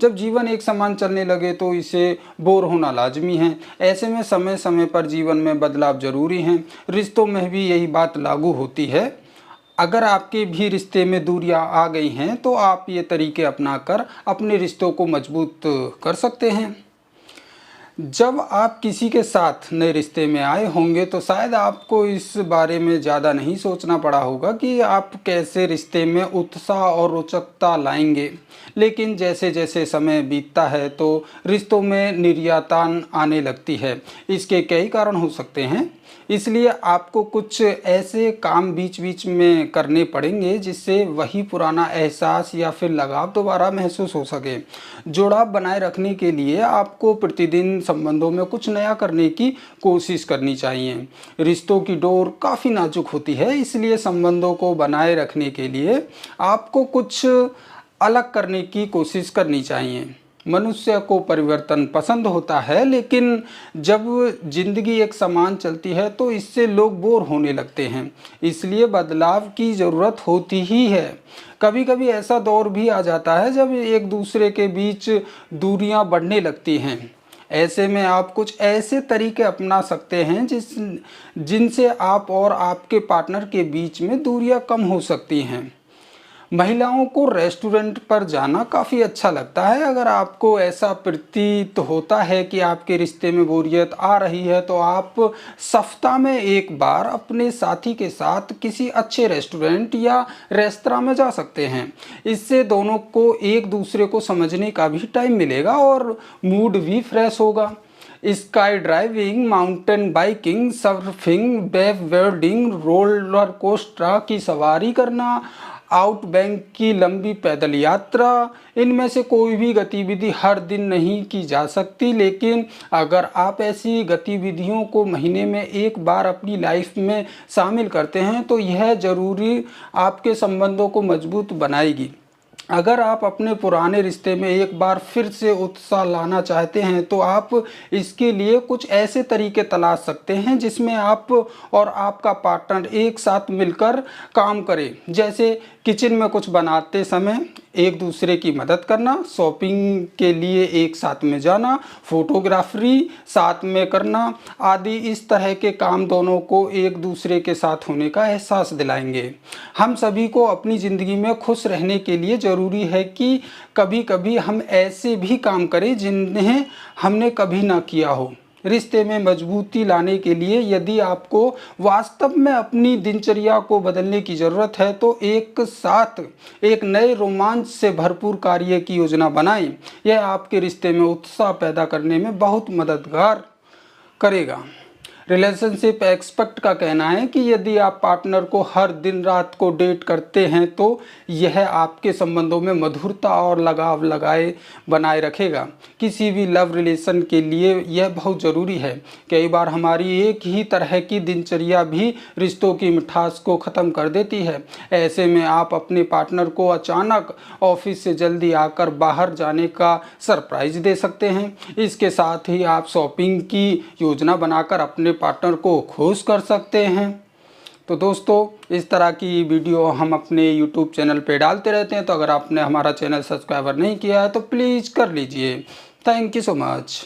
जब जीवन एक समान चलने लगे तो इसे बोर होना लाजमी है। ऐसे में समय समय पर जीवन में बदलाव जरूरी हैं। रिश्तों में भी यही बात लागू होती है। अगर आपके भी रिश्ते में दूरियां आ गई हैं तो आप ये तरीके अपनाकर अपने रिश्तों को मजबूत कर सकते हैं। जब आप किसी के साथ नए रिश्ते में आए होंगे तो शायद आपको इस बारे में ज़्यादा नहीं सोचना पड़ा होगा कि आप कैसे रिश्ते में उत्साह और रोचकता लाएंगे। लेकिन जैसे जैसे समय बीतता है तो रिश्तों में निर्यातान आने लगती है। इसके कई कारण हो सकते हैं, इसलिए आपको कुछ ऐसे काम बीच बीच में करने पड़ेंगे जिससे वही पुराना एहसास या फिर लगाव दोबारा महसूस हो सके। जुड़ाव बनाए रखने के लिए आपको प्रतिदिन संबंधों में कुछ नया करने की कोशिश करनी चाहिए। रिश्तों की डोर काफ़ी नाजुक होती है, इसलिए संबंधों को बनाए रखने के लिए आपको कुछ अलग करने की कोशिश करनी चाहिए। मनुष्य को परिवर्तन पसंद होता है, लेकिन जब जिंदगी एक समान चलती है तो इससे लोग बोर होने लगते हैं। इसलिए बदलाव की ज़रूरत होती ही है। कभी कभी ऐसा दौर भी आ जाता है जब एक दूसरे के बीच दूरियां बढ़ने लगती हैं। ऐसे में आप कुछ ऐसे तरीके अपना सकते हैं जिनसे आप और आपके पार्टनर के बीच में दूरियां कम हो सकती हैं। महिलाओं को रेस्टोरेंट पर जाना काफ़ी अच्छा लगता है। अगर आपको ऐसा प्रतीत होता है कि आपके रिश्ते में बोरियत आ रही है तो आप सप्ताह में एक बार अपने साथी के साथ किसी अच्छे रेस्टोरेंट या रेस्तरां में जा सकते हैं। इससे दोनों को एक दूसरे को समझने का भी टाइम मिलेगा और मूड भी फ्रेश होगा। Sky driving, mountain biking, surfing, wave boarding, roller coaster की सवारी करना, आउटबैंक की लंबी पैदल यात्रा, इनमें से कोई भी गतिविधि हर दिन नहीं की जा सकती, लेकिन अगर आप ऐसी गतिविधियों को महीने में एक बार अपनी लाइफ में शामिल करते हैं तो यह ज़रूरी आपके संबंधों को मजबूत बनाएगी। अगर आप अपने पुराने रिश्ते में एक बार फिर से उत्साह लाना चाहते हैं तो आप इसके लिए कुछ ऐसे तरीके तलाश सकते हैं जिसमें आप और आपका पार्टनर एक साथ मिलकर काम करें। जैसे किचन में कुछ बनाते समय एक दूसरे की मदद करना, शॉपिंग के लिए एक साथ में जाना, फोटोग्राफरी साथ में करना आदि। इस तरह के काम दोनों को एक दूसरे के साथ होने का एहसास दिलाएंगे। हम सभी को अपनी ज़िंदगी में खुश रहने के लिए ज़रूरी है कि कभी कभी हम ऐसे भी काम करें जिन्हें हमने कभी ना किया हो। रिश्ते में मजबूती लाने के लिए यदि आपको वास्तव में अपनी दिनचर्या को बदलने की ज़रूरत है तो एक साथ एक नए रोमांच से भरपूर कार्य की योजना बनाएं। यह आपके रिश्ते में उत्साह पैदा करने में बहुत मददगार करेगा। रिलेशनशिप एक्सपर्ट का कहना है कि यदि आप पार्टनर को हर दिन रात को डेट करते हैं तो यह आपके संबंधों में मधुरता और लगाव बनाए रखेगा। किसी भी लव रिलेशन के लिए यह बहुत ज़रूरी है। कई बार हमारी एक ही तरह की दिनचर्या भी रिश्तों की मिठास को ख़त्म कर देती है। ऐसे में आप अपने पार्टनर को अचानक ऑफिस से जल्दी आकर बाहर जाने का सरप्राइज दे सकते हैं। इसके साथ ही आप शॉपिंग की योजना बनाकर अपने पार्टनर को खुश कर सकते हैं। तो दोस्तों, इस तरह की वीडियो हम अपने YouTube चैनल पे डालते रहते हैं, तो अगर आपने हमारा चैनल सब्सक्राइबर नहीं किया है तो प्लीज़ कर लीजिए। Thank you so much.